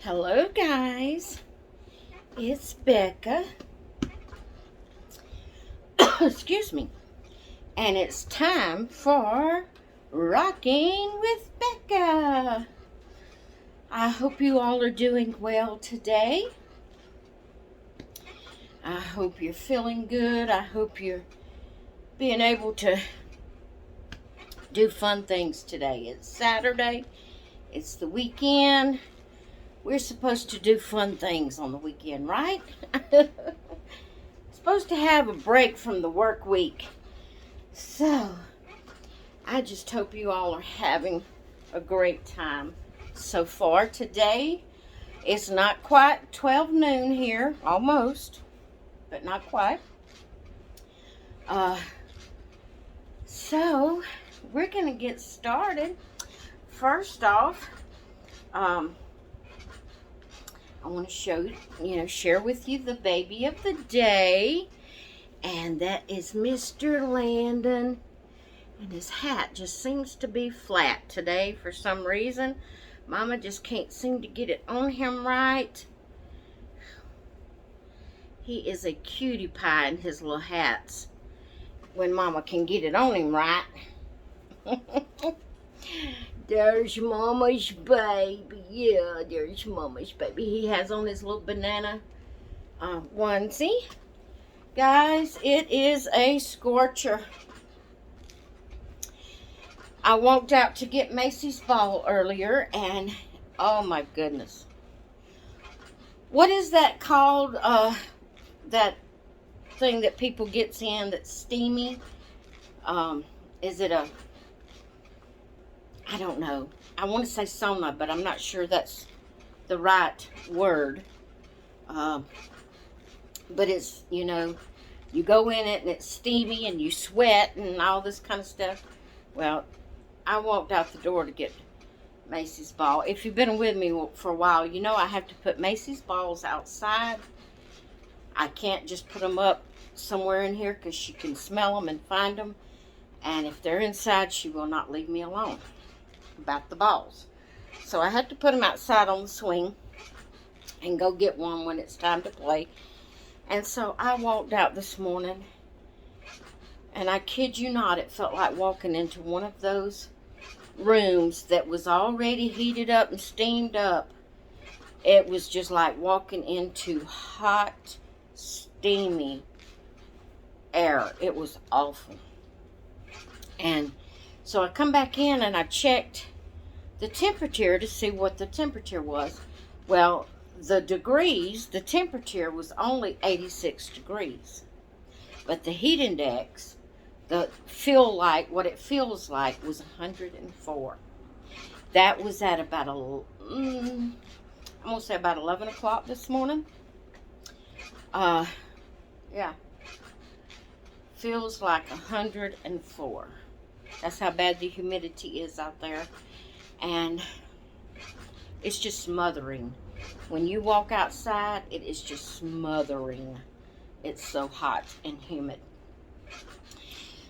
Hello guys, it's Becca, excuse me, and it's time for Rocking with Becca. I hope you all are doing well today. I hope you're feeling good. I hope you're being able to do fun things today. It's Saturday, it's the weekend. We're supposed to do fun things on the weekend, right? Supposed to have a break from the work week. So, I just hope you all are having a great time so far. Today, it's not quite 12 noon here, almost, but not quite. So, we're going to get started. First off, I want to share with you the baby of the day. And that is Mr. Landon. And his hat just seems to be flat today for some reason. Mama just can't seem to get it on him right. He is a cutie pie in his little hats when Mama can get it on him right. There's Mama's baby. Yeah, there's Mama's baby. He has on his little banana onesie. Guys, it is a scorcher. I walked out to get Macy's ball earlier, and oh my goodness. What is that called? That thing that people gets in that's steamy? Is it a... I don't know. I want to say sauna, but I'm not sure that's the right word. But it's, you go in it and it's steamy and you sweat and all this kind of stuff. Well, I walked out the door to get Macy's ball. If you've been with me for a while, you know I have to put Macy's balls outside. I can't just put them up somewhere in here because she can smell them and find them. And if they're inside, she will not leave me alone about the balls. So I had to put them outside on the swing and go get one when it's time to play. And so I walked out this morning, and I kid you not, it felt like walking into one of those rooms that was already heated up and steamed up. It was just like walking into hot, steamy air. It was awful. And so I come back in and I checked the temperature to see what the temperature was. Well, the temperature was only 86 degrees. But the heat index, what it feels like was 104. That was at about, I'm going to say about 11 o'clock this morning. Yeah. Feels like 104. That's how bad the humidity is out there. And it's just smothering. When you walk outside, it is just smothering. It's so hot and humid.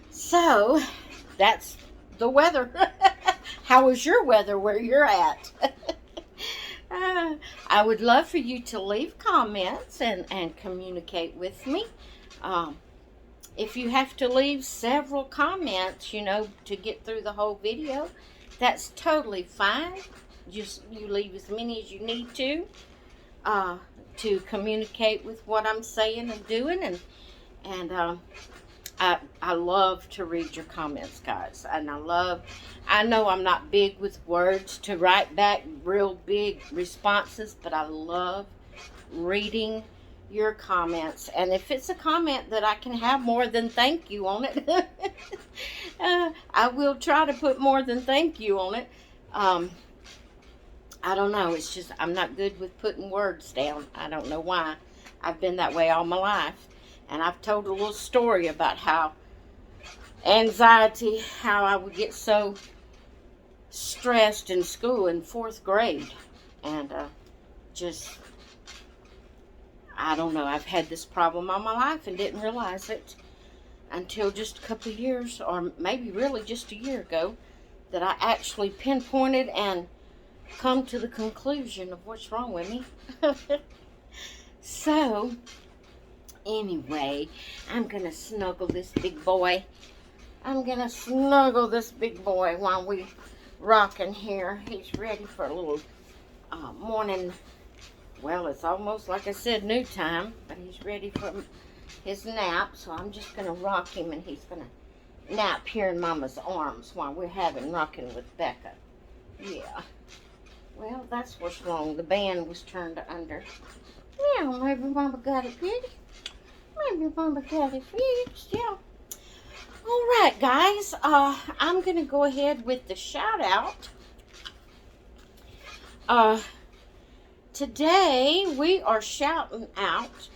So, that's the weather. How is your weather where you're at? I would love for you to leave comments and communicate with me. If you have to leave several comments, to get through the whole video, that's totally fine. Just you leave as many as you need to communicate with what I'm saying and doing. And I love to read your comments, guys. And I know I'm not big with words to write back real big responses, but I love reading your comments. And if it's a comment that I can have more than thank you on it, I will try to put more than thank you on it. I don't know. It's just I'm not good with putting words down. I don't know why. I've been that way all my life. And I've told a little story about how I would get so stressed in school in 4th grade. And I don't know. I've had this problem all my life and didn't realize it until just a couple of years, or maybe really just a year ago, that I actually pinpointed and come to the conclusion of what's wrong with me. So, anyway, I'm going to snuggle this big boy. I'm going to snuggle this big boy while we rocking here. He's ready for a little morning. Well, it's almost, like I said, new time, but he's ready for his nap. So I'm just going to rock him, and he's going to nap here in Mama's arms while we're having rocking with Becca. Yeah. Well, that's what's wrong. The band was turned under. Yeah, maybe Mama got it fixed. Maybe Mama got it fixed. Yeah. All right, guys. I'm going to go ahead with the shout out. Today, we are shouting out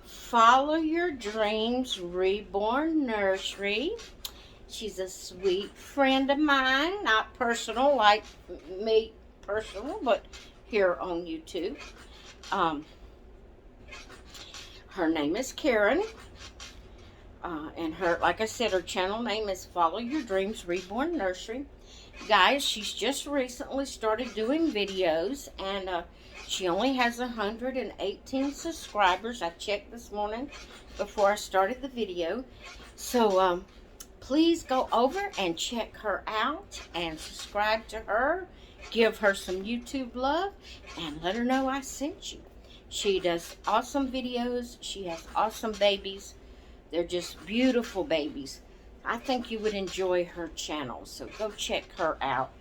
Follow Your Dreams Reborn Nursery. She's a sweet friend of mine, not personal like me personal, but here on YouTube. Her name is Karen, and her, like I said, her channel name is Follow Your Dreams Reborn Nursery. Guys, she's just recently started doing videos, and she only has 118 subscribers. I checked this morning before I started the video. So, please go over and check her out and subscribe to her. Give her some YouTube love and let her know I sent you. She does awesome videos. She has awesome babies. They're just beautiful babies. I think you would enjoy her channel, so go check her out.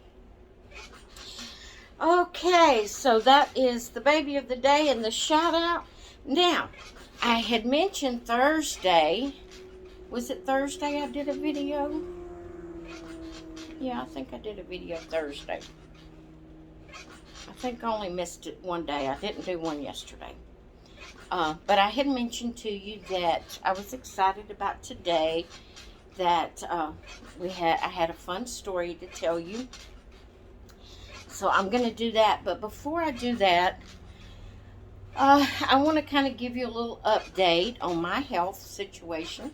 Okay, so that is the baby of the day and the shout out. Now, I had mentioned Thursday. Was it Thursday I did a video? Yeah, I think I did a video Thursday. I think I only missed it one day. I didn't do one yesterday. But I had mentioned to you that I was excited about today, that I had a fun story to tell you. So I'm going to do that. But before I do that, I want to kind of give you a little update on my health situation.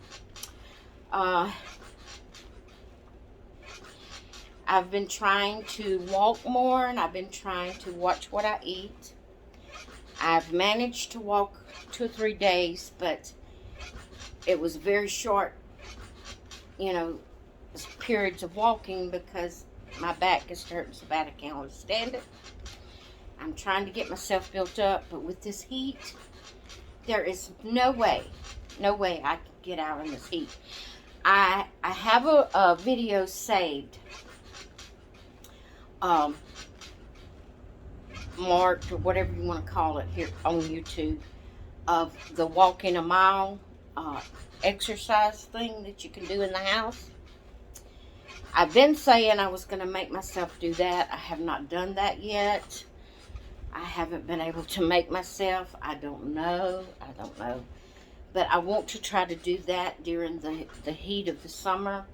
I've been trying to walk more, and I've been trying to watch what I eat. I've managed to walk 2 or 3 days, but it was very short, periods of walking because my back is hurting so bad I can't hardly stand it. I'm trying to get myself built up, but with this heat, there is no way I can get out in this heat. I have a video saved, marked or whatever you want to call it here on YouTube, of the walking a mile exercise thing that you can do in the house. I've been saying I was going to make myself do that. I have not done that yet. I haven't been able to make myself. I don't know. But I want to try to do that during the heat of the summer,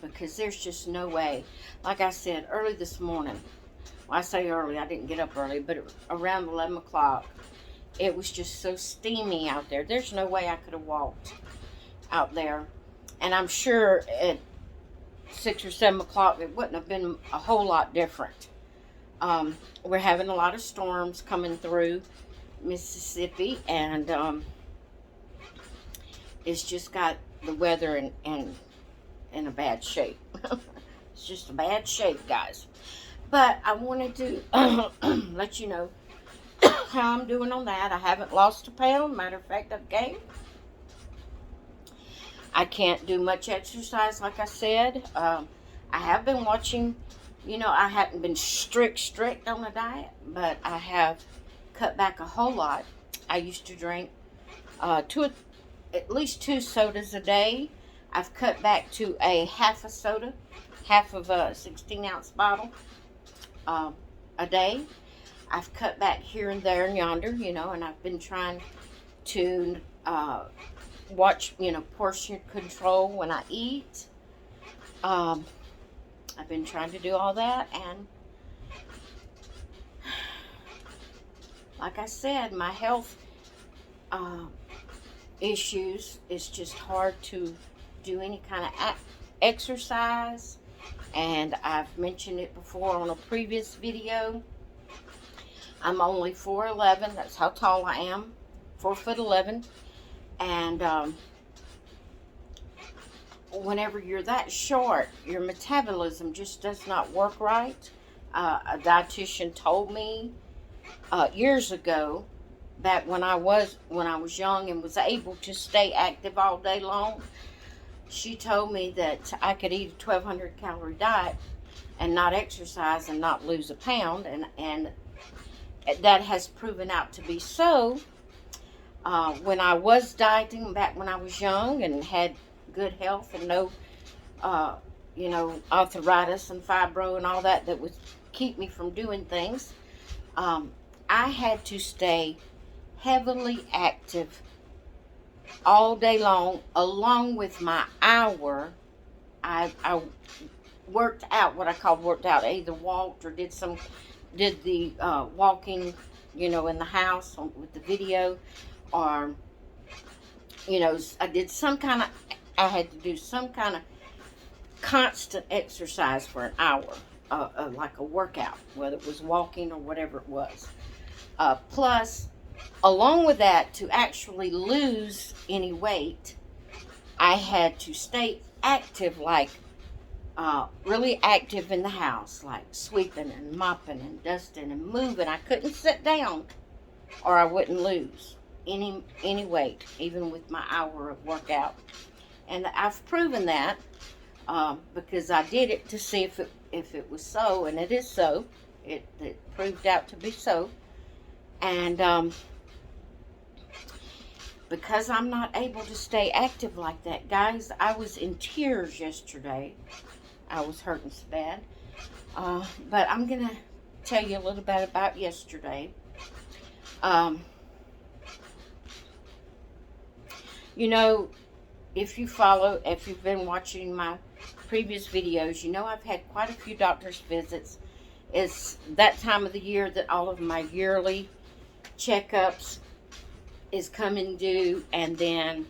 because there's just no way. Like I said, early this morning, well, I say early, I didn't get up early, but it was around 11 o'clock. It was just so steamy out there. There's no way I could have walked out there. And I'm sure at 6 or 7 o'clock, it wouldn't have been a whole lot different. We're having a lot of storms coming through Mississippi, and it's just got the weather in a bad shape. It's just a bad shape, guys. But I wanted to let you know how I'm doing on that. I haven't lost a pound. Matter of fact, I've gained. I can't do much exercise, like I said. I have been watching, I haven't been strict on a diet, but I have cut back a whole lot. I used to drink at least 2 sodas a day. I've cut back to a half a soda, half of a 16-ounce bottle a day. I've cut back here and there and yonder, and I've been trying to watch, portion control when I eat. I've been trying to do all that, and like I said, my health issues, it's just hard to do any kind of exercise, And I've mentioned it before on a previous video. I'm only 4'11". That's how tall I am. 4'11". And whenever you're that short, your metabolism just does not work right. A dietitian told me years ago, back when I was young and was able to stay active all day long, she told me that I could eat a 1,200 calorie diet and not exercise and not lose a pound, and that has proven out to be so. When I was dieting back when I was young and had good health and no, arthritis and fibro and all that would keep me from doing things, I had to stay heavily active all day long, along with my hour. I worked out, what I called worked out. I either walked or did the walking, in the house with the video, or I had to do some kind of constant exercise for an hour, like a workout, whether it was walking or whatever it was. Plus, along with that, to actually lose any weight, I had to stay active, like really active in the house, like sweeping and mopping and dusting and moving. I couldn't sit down or I wouldn't lose any weight, even with my hour of workout. And I've proven that because I did it to see if it was so, and it is so. It proved out to be so. And because I'm not able to stay active like that, guys, I was in tears yesterday. I was hurting so bad. But I'm going to tell you a little bit about yesterday. If you've been watching my previous videos, I've had quite a few doctor's visits. It's that time of the year that all of my yearly checkups is coming due, and then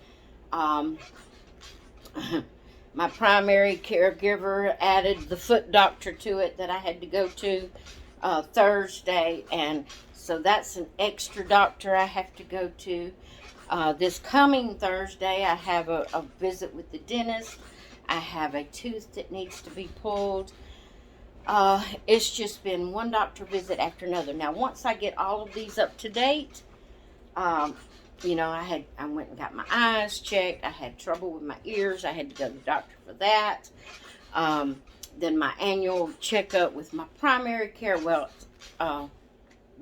my primary caregiver added the foot doctor to it that I had to go to Thursday, and so that's an extra doctor I have to go to. This coming Thursday, I have a visit with the dentist. I have a tooth that needs to be pulled. It's just been one doctor visit after another. Now, once I get all of these up to date, I went and got my eyes checked. I had trouble with my ears. I had to go to the doctor for that. Then my annual checkup with my primary care. Well,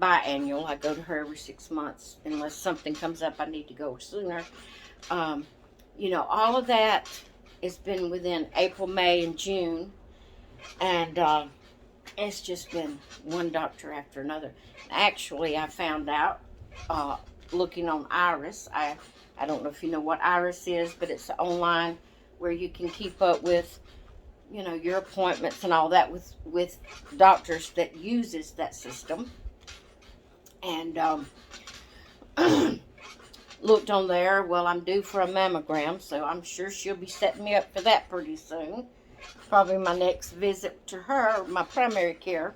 biannual. I go to her every 6 months unless something comes up I need to go sooner. All of that has been within April, May, and June. And it's just been one doctor after another. Actually, I found out looking on Iris. I don't know if you know what Iris is, but it's online where you can keep up with, your appointments and all that with doctors that uses that system. And looked on there. Well, I'm due for a mammogram, so I'm sure she'll be setting me up for that pretty soon. Probably my next visit to her, my primary care,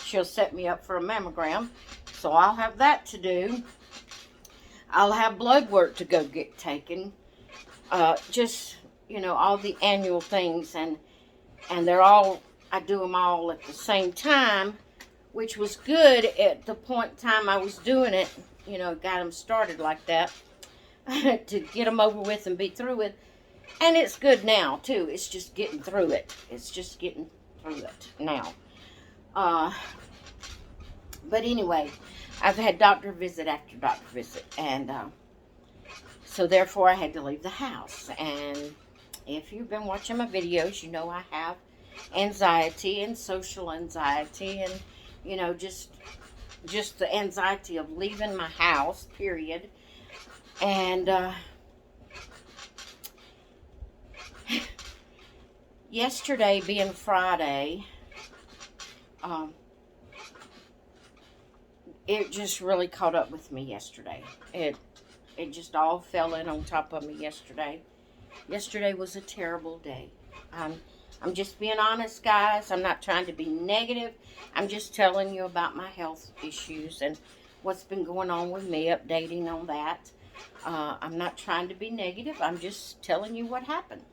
she'll set me up for a mammogram. So I'll have that to do. I'll have blood work to go get taken. Just, all the annual things. And they're all, I do them all at the same time, which was good at the point in time I was doing it. Got them started like that to get them over with and be through with. And it's good now, too. It's just getting through it. Now. But anyway, I've had doctor visit after doctor visit. And so therefore I had to leave the house. And if you've been watching my videos, I have anxiety and social anxiety. And, just the anxiety of leaving my house, period. And yesterday being Friday, it just really caught up with me yesterday. It just all fell in on top of me yesterday. Yesterday was a terrible day. I'm just being honest, guys. I'm not trying to be negative. I'm just telling you about my health issues and what's been going on with me, updating on that. I'm not trying to be negative. I'm just telling you what happened.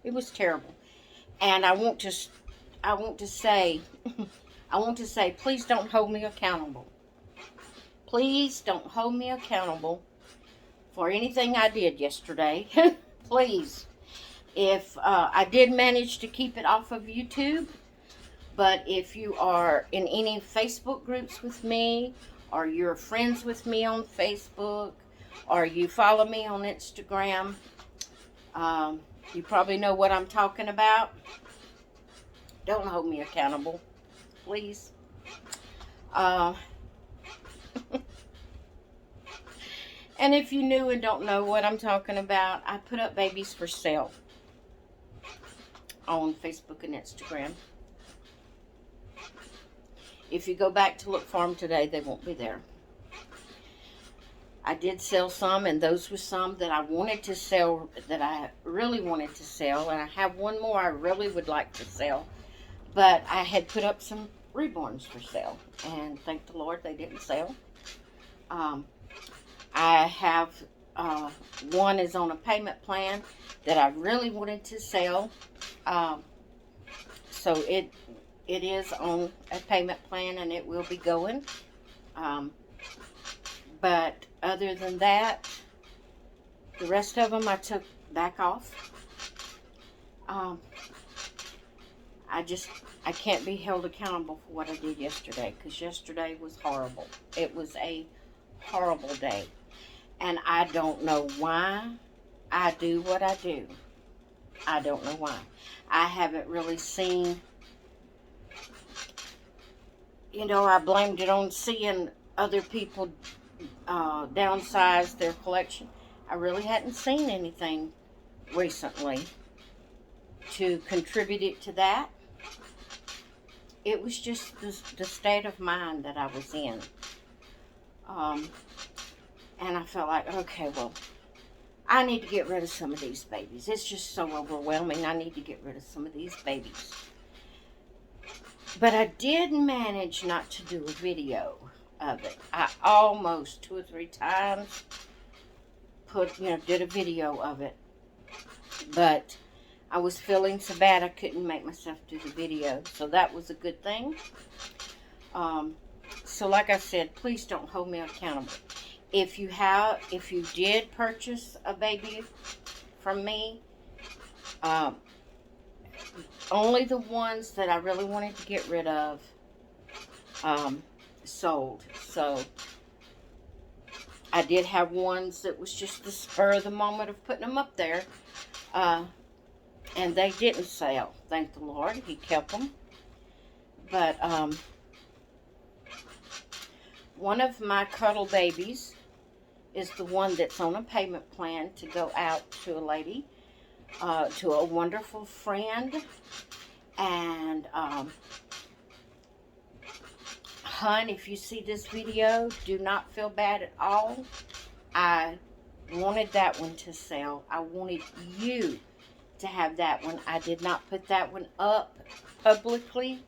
It was terrible. And I want to say, I want to say, please don't hold me accountable. Please don't hold me accountable for anything I did yesterday. Please. If I did manage to keep it off of YouTube, but if you are in any Facebook groups with me, or you're friends with me on Facebook, or you follow me on Instagram, you probably know what I'm talking about. Don't hold me accountable, please. And if you knew and don't know what I'm talking about, I put up babies for sale on Facebook and Instagram. If you go back to look for them today, they won't be there. I did sell some, and those were some that I wanted to sell, that I really wanted to sell. And I have one more I really would like to sell. But I had put up some reborns for sale, and thank the Lord they didn't sell. I have one is on a payment plan that I really wanted to sell. So it is on a payment plan, and it will be going. But other than that, the rest of them I took back off. I can't be held accountable for what I did yesterday, because yesterday was horrible. It was a horrible day. And I don't know why I do what I do. I don't know why. I haven't really seen, I blamed it on seeing other people downsize their collection. I really hadn't seen anything recently to contribute it to that. It was just the state of mind that I was in. And I felt like, okay, well, I need to get rid of some of these babies. It's just so overwhelming. I need to get rid of some of these babies. But I did manage not to do a video of it. I almost 2 or 3 times did a video of it. But I was feeling so bad I couldn't make myself do the video. So that was a good thing. So like I said, please don't hold me accountable. If you did purchase a baby from me, only the ones that I really wanted to get rid of sold. So I did have ones that was just the spur of the moment of putting them up there, and they didn't sell. Thank the Lord, He kept them. But one of my cuddle babies is the one that's on a payment plan to go out to a lady, to a wonderful friend. And hun, if you see this video, do not feel bad at all. I wanted that one to sell. I wanted you to have that one. I did not put that one up publicly.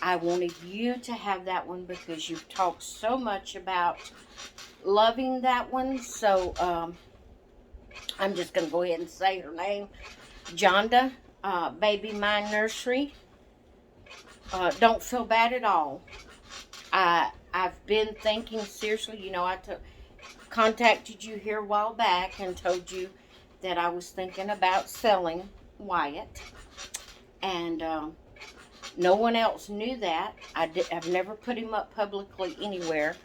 I wanted you to have that one because you've talked so much about loving that one. So I'm just going to go ahead and say her name. Jonda, Baby Mind Nursery. Don't feel bad at all. I've been thinking seriously. I contacted you here a while back and told you that I was thinking about selling Wyatt. And no one else knew that. I've never put him up publicly anywhere,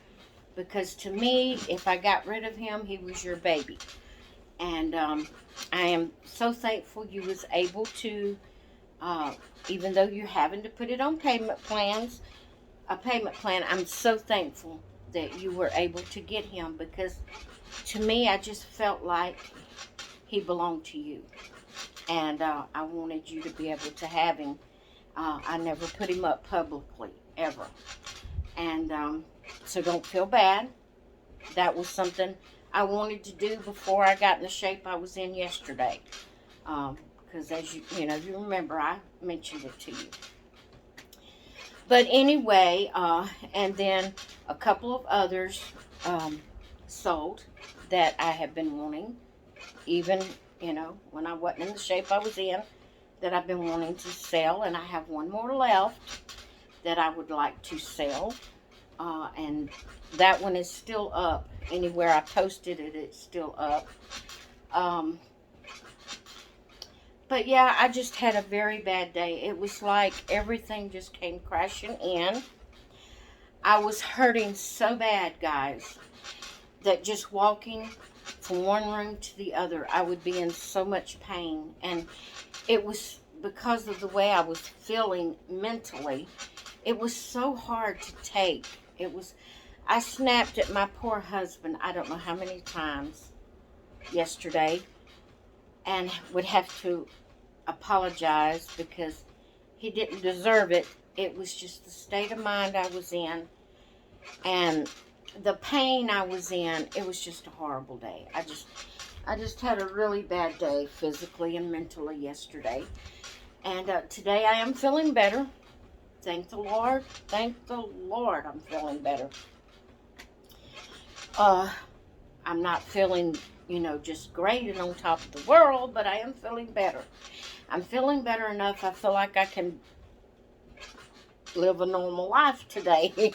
because to me, if I got rid of him, he was your baby. And I am so thankful you was able to, even though you're having to put it on payment plan, I'm so thankful that you were able to get him, because to me, I just felt like he belonged to you. And I wanted you to be able to have him. I never put him up publicly, ever. And so don't feel bad. That was something I wanted to do before I got in the shape I was in yesterday. Because as you remember, I mentioned it to you. But anyway, and then a couple of others sold that I have been wanting, even, when I wasn't in the shape I was in, that I've been wanting to sell. And I have one more left that I would like to sell. And that one is still up. Anywhere I posted it, it's still up. But yeah, I just had a very bad day. It was like everything just came crashing in. I was hurting so bad, guys, that just walking from one room to the other, I would be in so much pain. And it was because of the way I was feeling mentally. It was so hard to take. I snapped at my poor husband, I don't know how many times yesterday, and would have to apologize because he didn't deserve it. It was just the state of mind I was in and the pain I was in. It was just a horrible day. I just had a really bad day physically and mentally yesterday. And today I am feeling better. Thank the Lord. Thank the Lord I'm feeling better. I'm not feeling, just great and on top of the world, but I am feeling better. I'm feeling better enough. I feel like I can live a normal life today.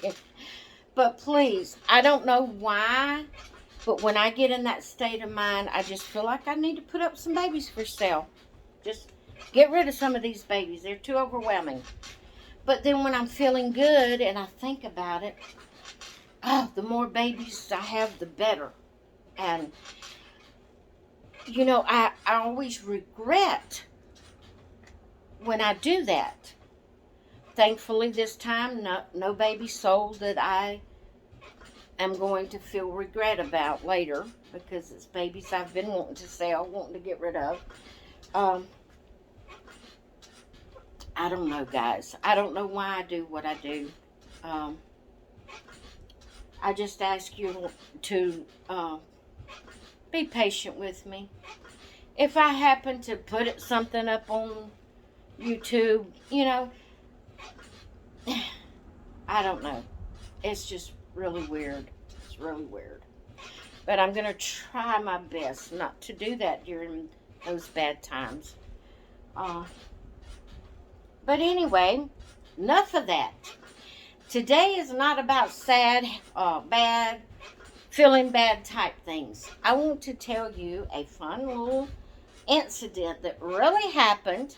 But please, I don't know why, but when I get in that state of mind, I just feel like I need to put up some babies for sale. Just get rid of some of these babies. They're too overwhelming. But then when I'm feeling good and I think about it, the more babies I have, the better. And, I always regret when I do that. Thankfully, this time, no baby sold that I am going to feel regret about later, because it's babies I've been wanting to sell, wanting to get rid of. I don't know, guys. I don't know why I do what I do. I just ask you to be patient with me. If I happen to put something up on YouTube, I don't know. It's just really weird. It's really weird. But I'm going to try my best not to do that during those bad times. But anyway, enough of that. Today is not about sad, bad, feeling bad type things. I want to tell you a fun little incident that really happened.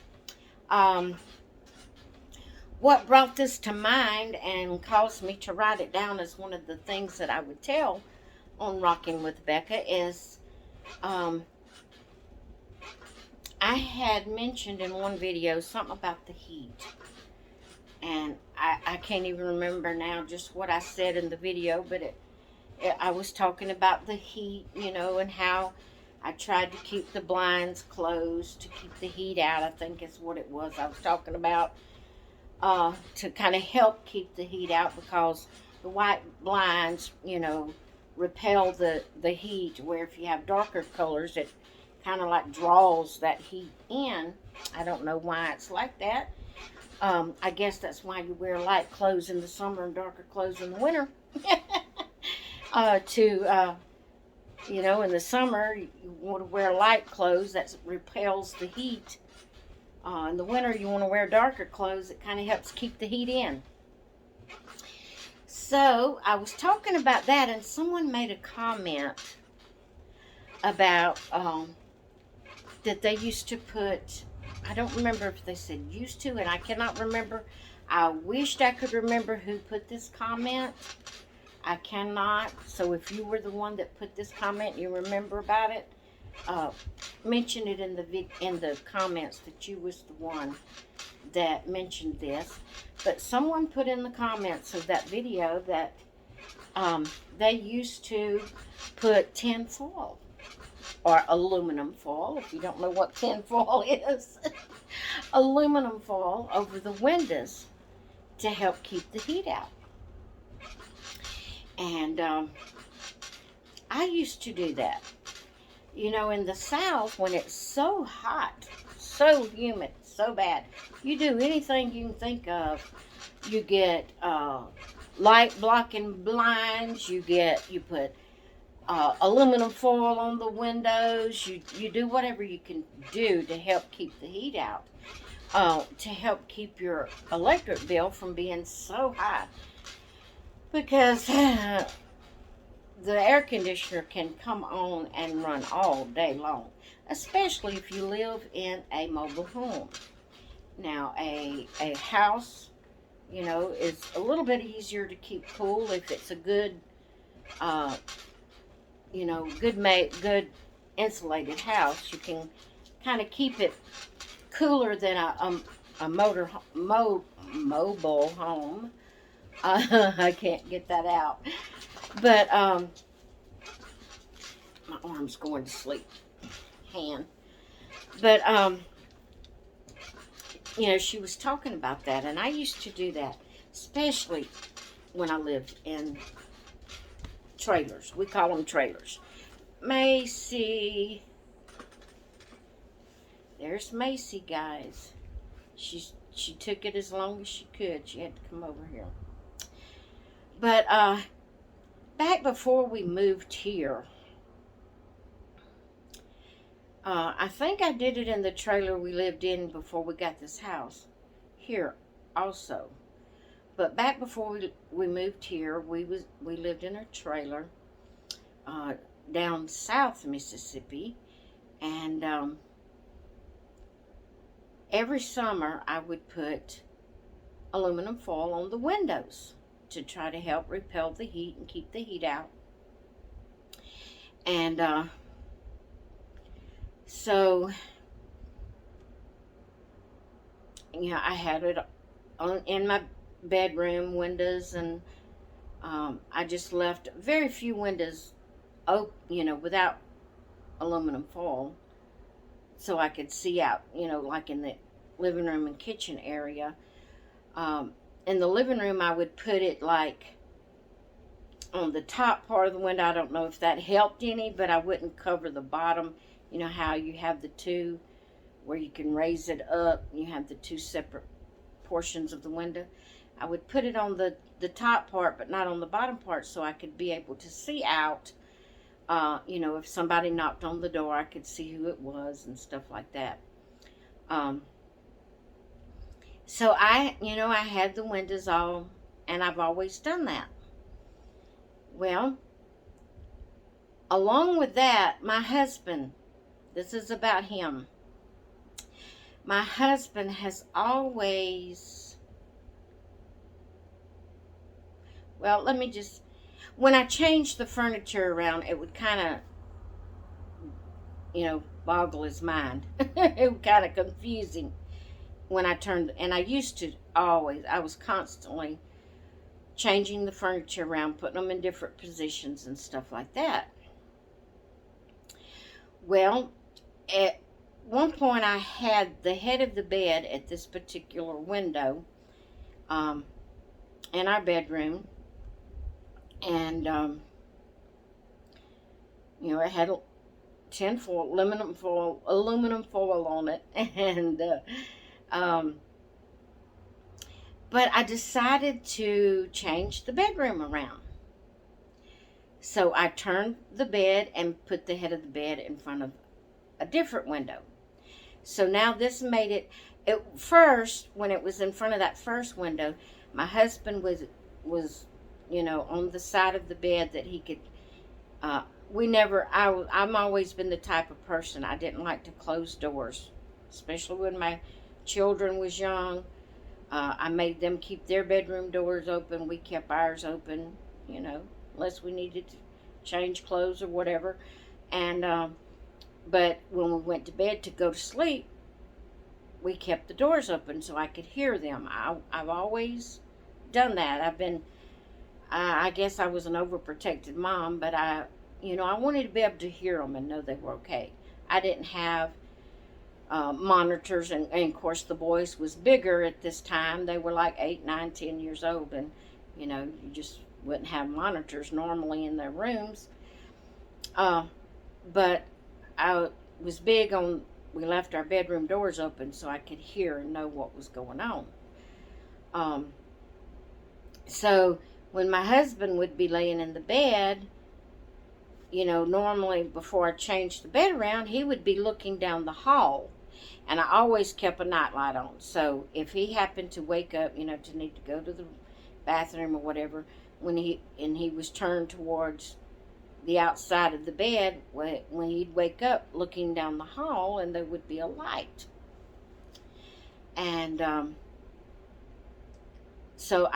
What brought this to mind and caused me to write it down as one of the things that I would tell on Rocking with Becca is I had mentioned in one video something about the heat. And I can't even remember now just what I said in the video, but I was talking about the heat, and how I tried to keep the blinds closed to keep the heat out, I think is what it was I was talking about, to kind of help keep the heat out, because the white blinds, repel the heat, where if you have darker colors, it kind of like draws that heat in. I don't know why it's like that. I guess that's why you wear light clothes in the summer and darker clothes in the winter. In the summer, you want to wear light clothes that repels the heat. In the winter, you want to wear darker clothes that kind of helps keep the heat in. So, I was talking about that, and someone made a comment about that they used to put, I don't remember if they said used to, and I cannot remember. I wished I could remember who put this comment. I cannot. So if you were the one that put this comment, you remember about it, mention it in the comments that you was the one that mentioned this. But someone put in the comments of that video that they used to put tin foil or aluminum foil, if you don't know what tin foil is, aluminum foil over the windows to help keep the heat out. And I used to do that. You know, in the South, when it's so hot, so humid, so bad, you do anything you can think of. You get light blocking blinds. You put aluminum foil on the windows. You do whatever you can do to help keep the heat out. To help keep your electric bill from being so high, because the air conditioner can come on and run all day long, especially if you live in a mobile home. Now, a house, is a little bit easier to keep cool if it's a good, uh, good insulated house. You can kind of keep it cooler than a mobile home. I can't get that out. But my arm's going to sleep. Hand. But she was talking about that, and I used to do that, especially when I lived in trailers. We call them trailers. Macy. There's Macy, guys. She took it as long as she could. She had to come over here. But back before we moved here, I think I did it in the trailer we lived in before we got this house here also. But back before we moved here, we lived in a trailer down South Mississippi, and every summer I would put aluminum foil on the windows to try to help repel the heat and keep the heat out. And so, I had it in my bedroom windows, and I just left very few windows open, without aluminum foil, so I could see out, like in the living room and kitchen area. In the living room, I would put it like on the top part of the window. I don't know if that helped any, but I wouldn't cover the bottom. You know how you have the two where you can raise it up, you have the two separate portions of the window. I would put it on the top part, but not on the bottom part, so I could be able to see out. If somebody knocked on the door, I could see who it was and stuff like that. So I had the windows all, and I've always done that. Well, along with that, my husband, this is about him. My husband has always, when I changed the furniture around, it would kind of, boggle his mind. It was kind of confusing when I turned, and I was constantly changing the furniture around, putting them in different positions and stuff like that. Well, at one point I had the head of the bed at this particular window in our bedroom, and it had aluminum foil on it, and but I decided to change the bedroom around. So I turned the bed and put the head of the bed in front of a different window. So now this made it, at first, when it was in front of that first window, my husband was on the side of the bed that he could, I'm always been the type of person, I didn't like to close doors, especially when my children was young. I made them keep their bedroom doors open. We kept ours open, unless we needed to change clothes or whatever. And but when we went to bed to go to sleep, we kept the doors open so I could hear them. I've always done that. I guess I was an overprotected mom, but I wanted to be able to hear them and know they were okay. I didn't have monitors, and of course the boys was bigger at this time. They were like 8, 9, 10 years old, and you just wouldn't have monitors normally in their rooms. Uh, but I was big on, we left our bedroom doors open so I could hear and know what was going on. Um, so when my husband would be laying in the bed, normally before I changed the bed around, he would be looking down the hall. And I always kept a nightlight on. So if he happened to wake up, to need to go to the bathroom or whatever, when he was turned towards the outside of the bed, when he'd wake up looking down the hall, and there would be a light. And so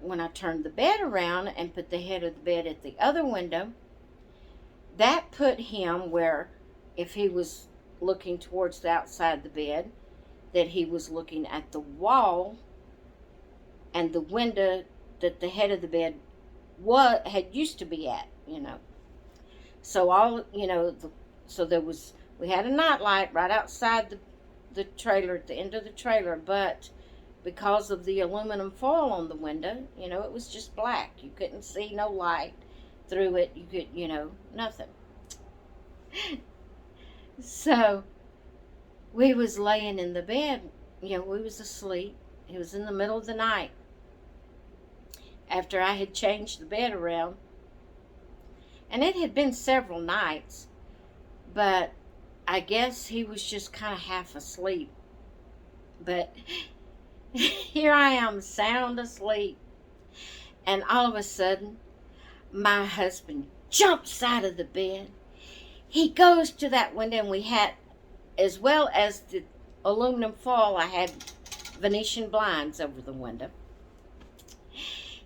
when I turned the bed around and put the head of the bed at the other window, that put him where, if he was looking towards the outside of the bed, that he was looking at the wall and the window that the head of the bed had used to be at. So we had a nightlight right outside the trailer, at the end of the trailer, but because of the aluminum foil on the window, it was just black. You couldn't see no light through it. You could, nothing. So we was laying in the bed, we was asleep. It was in the middle of the night after I had changed the bed around. And it had been several nights, but I guess he was just kind of half asleep. But here I am, sound asleep. And all of a sudden, my husband jumps out of the bed. He goes to that window, and we had, as well as the aluminum foil, I had Venetian blinds over the window.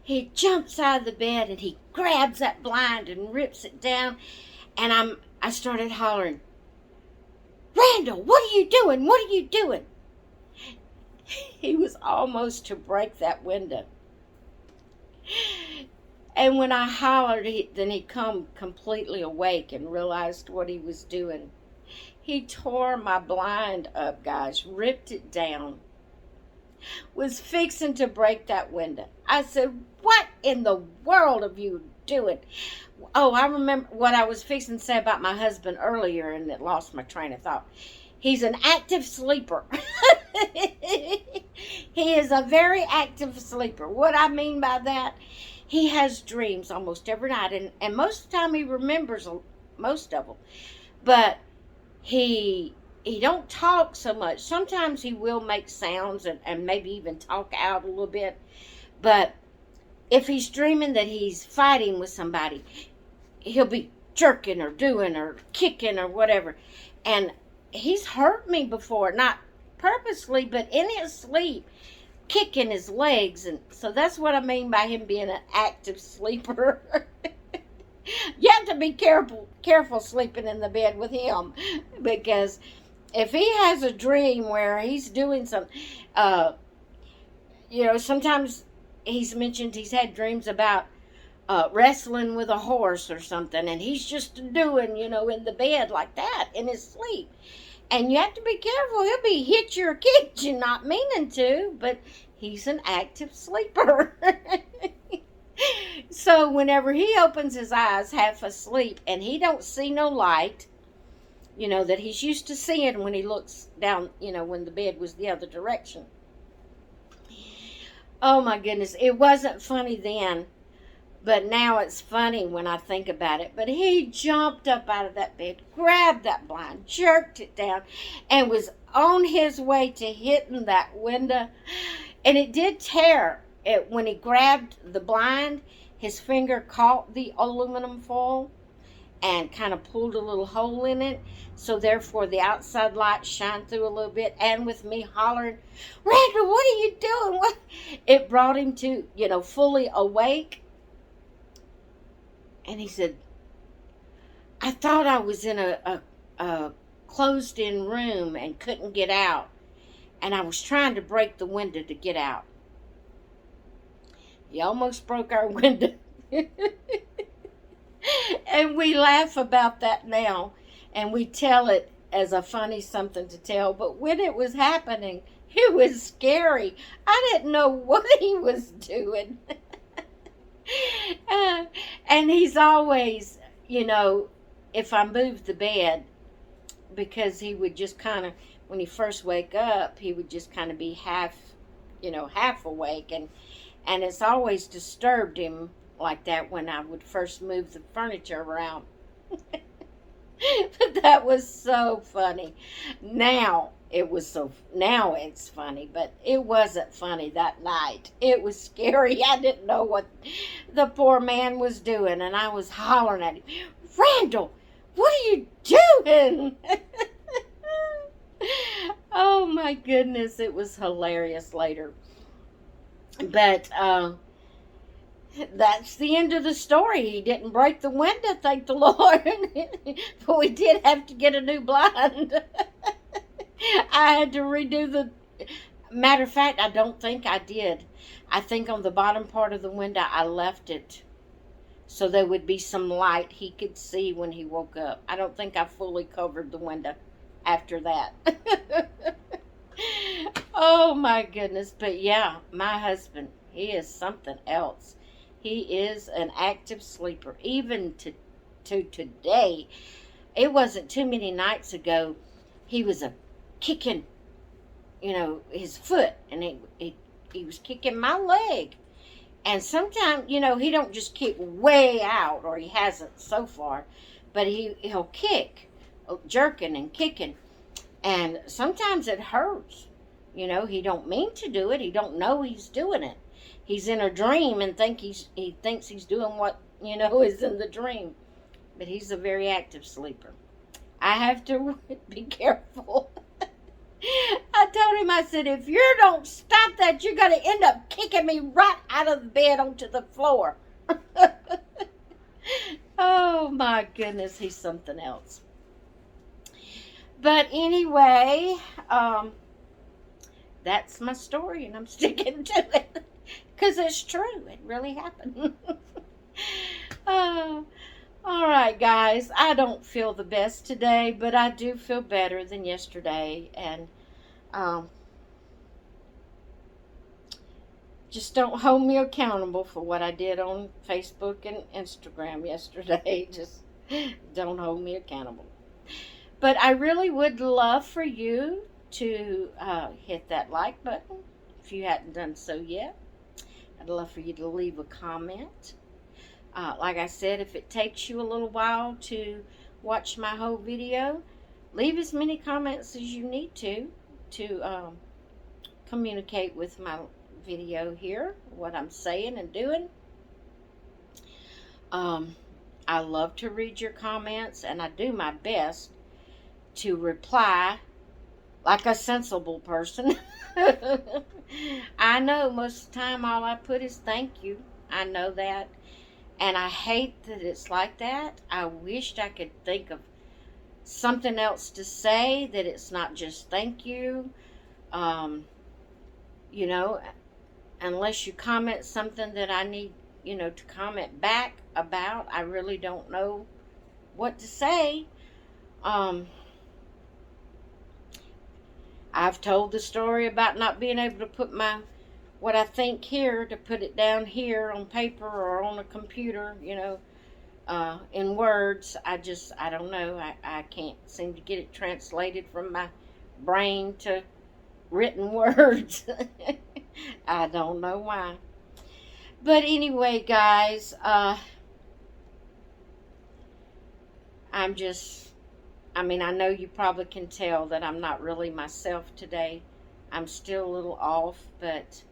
He jumps out of the bed and he grabs that blind and rips it down. And I started hollering, "Randall, what are you doing? What are you doing?" He was almost to break that window. And when I hollered, then he come completely awake and realized what he was doing. He tore my blind up, guys, ripped it down, was fixing to break that window. I said, "What in the world are you doing?" Oh, I remember what I was fixing to say about my husband earlier, and it lost my train of thought. He's an active sleeper. He is a very active sleeper. What I mean by that, he has dreams almost every night, and most of the time he remembers most of them. But he don't talk so much. Sometimes he will make sounds and maybe even talk out a little bit. But if he's dreaming that he's fighting with somebody, he'll be jerking or doing or kicking or whatever. And he's hurt me before, not purposely, but in his sleep, kicking his legs. And so that's what I mean by him being an active sleeper. You have to be careful sleeping in the bed with him, because if he has a dream where he's doing something, sometimes he's mentioned he's had dreams about wrestling with a horse or something, and he's just doing, in the bed like that in his sleep. And you have to be careful. He'll be hit you or kicked you, not meaning to, but he's an active sleeper. So whenever he opens his eyes half asleep and he don't see no light, that he's used to seeing when he looks down, when the bed was the other direction. Oh my goodness, it wasn't funny then, but now it's funny when I think about it. But he jumped up out of that bed, grabbed that blind, jerked it down, and was on his way to hitting that window. And it did tear. When he grabbed the blind, his finger caught the aluminum foil and kind of pulled a little hole in it. So therefore the outside light shined through a little bit. And with me hollering, "Randall, what are you doing?" What? It brought him to, fully awake. And he said, "I thought I was in a closed-in room and couldn't get out. And I was trying to break the window to get out." He almost broke our window. And we laugh about that now. And we tell it as a funny something to tell. But when it was happening, it was scary. I didn't know what he was doing. And he's always, if I moved the bed, because he would just kind of, when he first wake up, he would just kind of be half, half awake, and it's always disturbed him like that when I would first move the furniture around. But that was so funny. Now it's funny, but it wasn't funny that night. It was scary. I didn't know what the poor man was doing, and I was hollering at him, Randall, what are you doing? Oh my goodness, it was hilarious later. But that's the end of the story. He didn't break the window, thank the Lord. But we did have to get a new blind. I had to redo the. Matter of fact, I don't think I did. I think on the bottom part of the window, I left it so there would be some light he could see when he woke up. I don't think I fully covered the window after that. Oh my goodness. But yeah, my husband, he is something else. He is an active sleeper. Even to today, it wasn't too many nights ago, he was kicking, his foot, and he was kicking my leg. And sometimes, he don't just kick way out, or he hasn't so far, but he'll kick, jerking and kicking. And sometimes it hurts. He don't mean to do it. He don't know he's doing it. He's in a dream and he thinks he's doing what, is in the dream. But he's a very active sleeper. I have to be careful. I told him, I said, if you don't stop that, you're going to end up kicking me right out of the bed onto the floor. Oh, my goodness, he's something else. But anyway, that's my story, and I'm sticking to it. Because it's true. It really happened. Oh, all right, guys. I don't feel the best today, but I do feel better than yesterday. And just don't hold me accountable for what I did on Facebook and Instagram yesterday. Just don't hold me accountable. But I really would love for you to hit that like button if you hadn't done so yet. I'd love for you to leave a comment. Like I said, if it takes you a little while to watch my whole video, leave as many comments as you need to communicate with my video here, what I'm saying and doing. I love to read your comments, and I do my best to reply like a sensible person. I know most of the time all I put is thank you. I know that. And I hate that it's like that. I wished I could think of something else to say, that it's not just thank you. Unless you comment something that I need, to comment back about, I really don't know what to say. I've told the story about not being able to put what I think here, to put it down here on paper or on a computer, in words. I don't know. I can't seem to get it translated from my brain to written words. I don't know why. But anyway, guys, I know you probably can tell that I'm not really myself today. I'm still a little off, but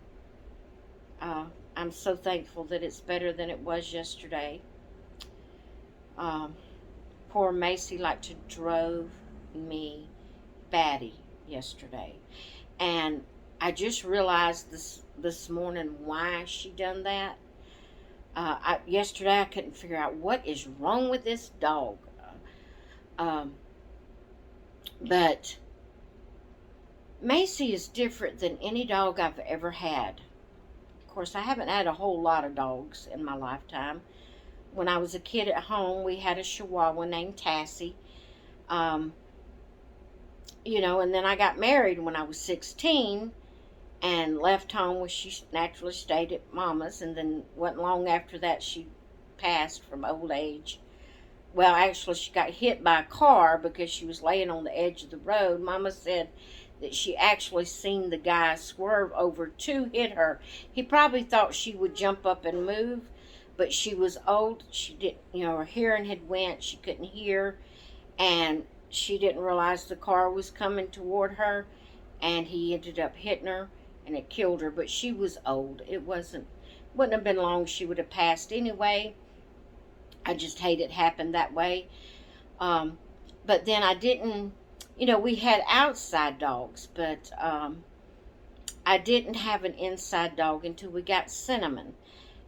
I'm so thankful that it's better than it was yesterday. Poor Macy drove me batty yesterday. And I just realized this morning why she done that. Yesterday I couldn't figure out what is wrong with this dog. But Macy is different than any dog I've ever had. Of course, I haven't had a whole lot of dogs in my lifetime. When I was a kid at home, we had a Chihuahua named Tassie. And then I got married when I was 16 and left home where she naturally stayed at Mama's. And then wasn't long after that she passed from old age. well, actually, she got hit by a car because she was laying on the edge of the road. Mama said that she actually seen the guy swerve over to hit her. He probably thought she would jump up and move, but she was old. She didn't, her hearing had went. She couldn't hear, and she didn't realize the car was coming toward her, and he ended up hitting her, and it killed her. But she was old. Wouldn't have been long she would have passed anyway. I just hate it happened that way. Um, but then I didn't, we had outside dogs, but I didn't have an inside dog until we got Cinnamon.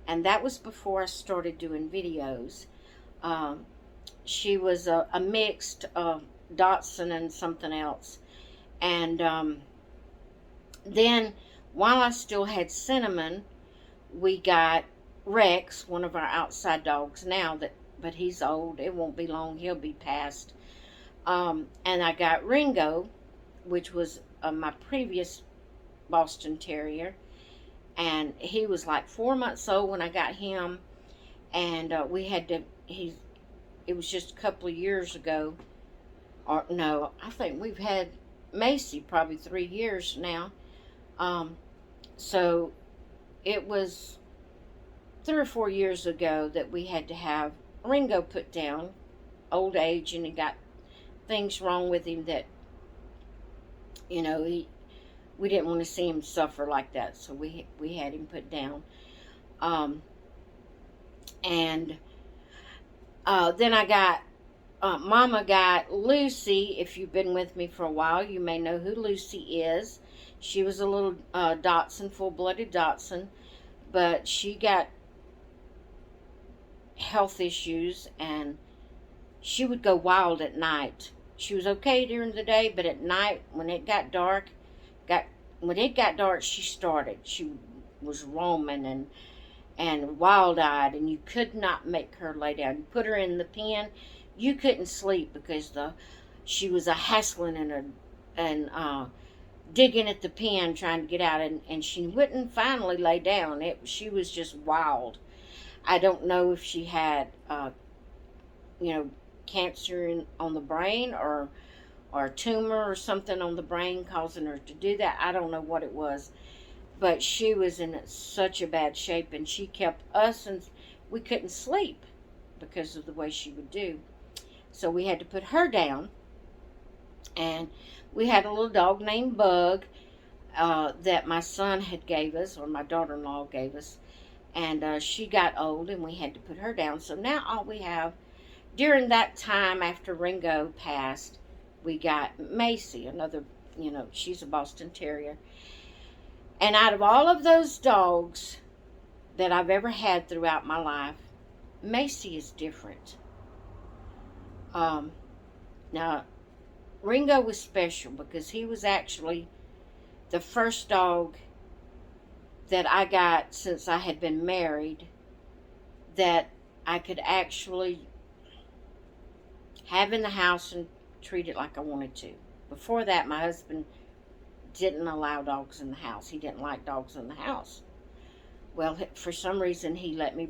And that was before I started doing videos. Um, she was a mixed Dachshund and something else. And then while I still had Cinnamon, we got Rex, one of our outside dogs now, but he's old. It won't be long. He'll be past. And I got Ringo, which was my previous Boston Terrier. And he was like 4 months old when I got him. And it was just a couple of years ago. Or no, I think we've had Macy probably 3 years now. So it was 3 or 4 years ago that we had to have Ringo put down. Old age, and he got things wrong with him that, we didn't want to see him suffer like that. So we had him put down. And then I got, Mama got Lucy. If you've been with me for a while, you may know who Lucy is. She was a little Dachshund, full-blooded Dachshund, but she got health issues, and she would go wild at night. She was okay during the day, but at night, when it got dark, she started. She was roaming and wild-eyed, and you could not make her lay down. You put her in the pen, you couldn't sleep because she was a hassling and digging at the pen trying to get out, and she wouldn't finally lay down. She was just wild. I don't know if she had, cancer on the brain or a tumor or something on the brain causing her to do that. I don't know what it was. But she was in such a bad shape, and she kept us, and we couldn't sleep because of the way she would do. So we had to put her down. And we had a little dog named Bug that my son had gave us, or my daughter-in-law gave us. And she got old, and we had to put her down. So now all we have, during that time after Ringo passed, we got Macy, another, she's a Boston Terrier. And out of all of those dogs that I've ever had throughout my life, Macy is different. Now, Ringo was special because he was actually the first dog that I got since I had been married that I could actually have in the house and treat it like I wanted to. Before that, my husband didn't allow dogs in the house. He didn't like dogs in the house. Well, for some reason, he let me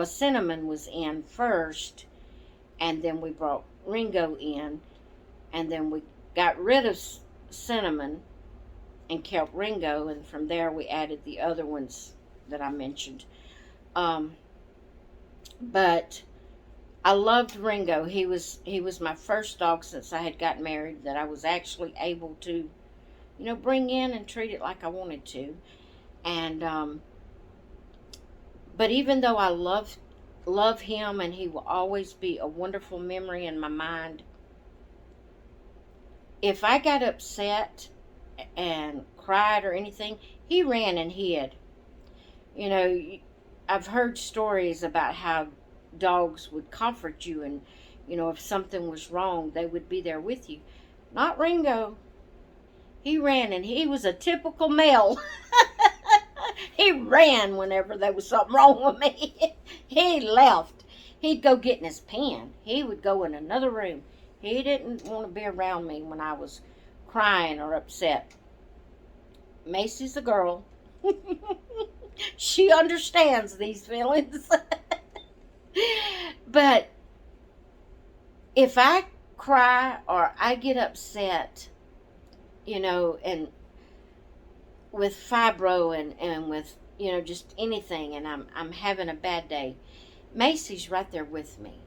Cinnamon was in first, and then we brought Ringo in, and then we got rid of Cinnamon and kept Ringo, and from there we added the other ones that I mentioned. But I loved Ringo. He was my first dog since I had gotten married that I was actually able to, bring in and treat it like I wanted to. And but even though I love him, and he will always be a wonderful memory in my mind, if I got upset and cried or anything, he ran and hid. I've heard stories about how dogs would comfort you, and if something was wrong, they would be there with you. Not Ringo. He ran, and he was a typical male. He ran whenever there was something wrong with me. He left. He'd go get in his pen. He would go in another room. He didn't want to be around me when I was crying or upset. Macy's a girl. She understands these feelings. But if I cry or I get upset, and with fibro and with, just anything, and I'm having a bad day, Macy's right there with me.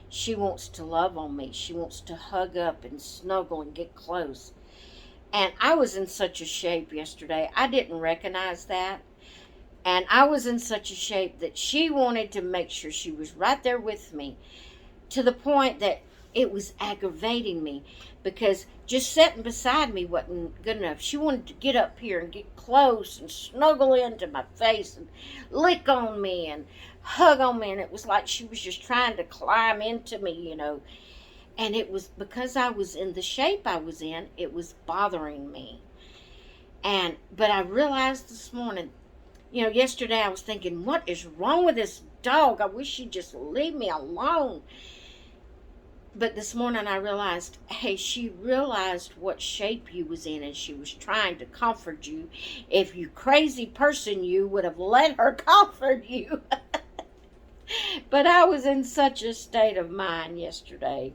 She wants to love on me. She wants to hug up and snuggle and get close. And I was in such a shape yesterday. I didn't recognize that. And I was in such a shape that she wanted to make sure she was right there with me, to the point that it was aggravating me, because just sitting beside me wasn't good enough. She wanted to get up here and get close and snuggle into my face and lick on me and hug on me. And it was like she was just trying to climb into me. And it was because I was in the shape I was in, it was bothering me. But I realized this morning, yesterday I was thinking, what is wrong with this dog? I wish she'd just leave me alone. But this morning I realized, hey, she realized what shape you was in, and she was trying to comfort you. If you crazy person, you would have let her comfort you. But I was in such a state of mind yesterday.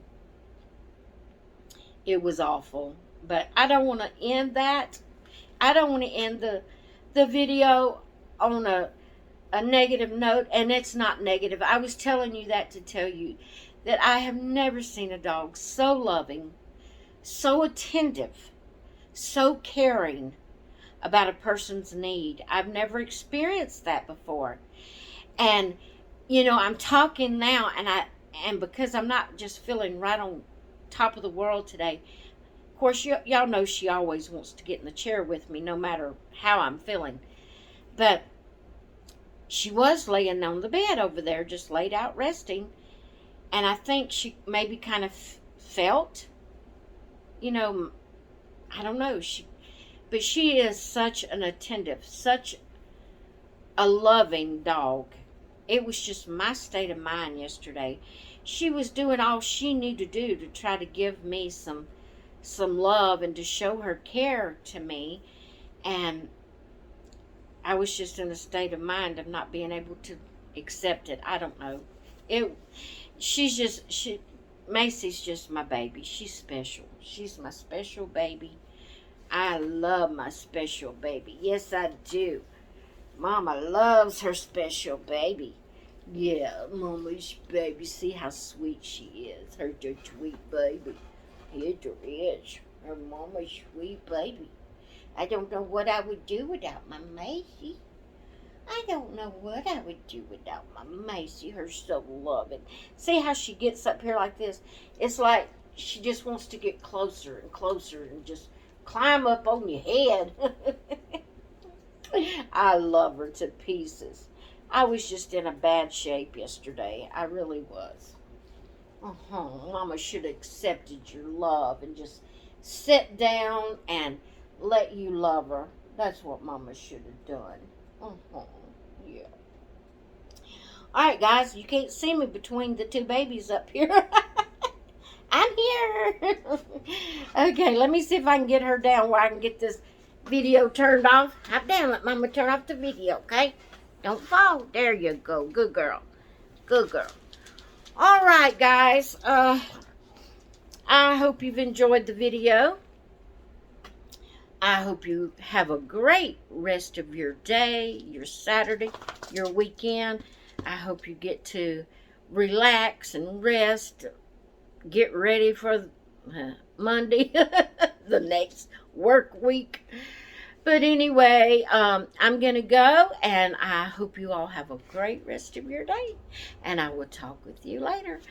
It was awful. But I don't want to end that. I don't want to end the video on a negative note, and it's not negative. I was telling you that to tell you that I have never seen a dog so loving, so attentive, so caring about a person's need. I've never experienced that before. And, I'm talking now, and because I'm not just feeling right on top of the world today. Of course, y'all know she always wants to get in the chair with me, no matter how I'm feeling. But she was laying on the bed over there, just laid out resting. And I think she maybe kind of felt, I don't know. But she is such an attentive, such a loving dog. It was just my state of mind yesterday. She was doing all she needed to do to try to give me some love and to show her care to me. And I was just in a state of mind of not being able to accept it. I don't know. Macy's just my baby. She's special. She's my special baby. I love my special baby. Yes, I do. Mama loves her special baby. Yeah, Mama's baby. See how sweet she is. Her sweet baby. It is. Her Mama's sweet baby. I don't know what I would do without my Macy. I don't know what I would do without my Macy. Her so loving. See how she gets up here like this? It's like she just wants to get closer and closer and just climb up on your head. I love her to pieces. I was just in a bad shape yesterday. I really was. Mama should have accepted your love and just sit down and let you love her. That's what Mama should have done. Yeah. Alright, guys, you can't see me between the two babies up here. I'm here. Okay, let me see if I can get her down where I can get this video turned off. Hop down, let Mama turn off the video, okay? Don't fall. There you go. Good girl. Good girl. Alright, guys. I hope you've enjoyed the video. I hope you have a great rest of your day, your Saturday, your weekend. I hope you get to relax and rest. Get ready for Monday, the next work week. But anyway, I'm going to go, and I hope you all have a great rest of your day. And I will talk with you later.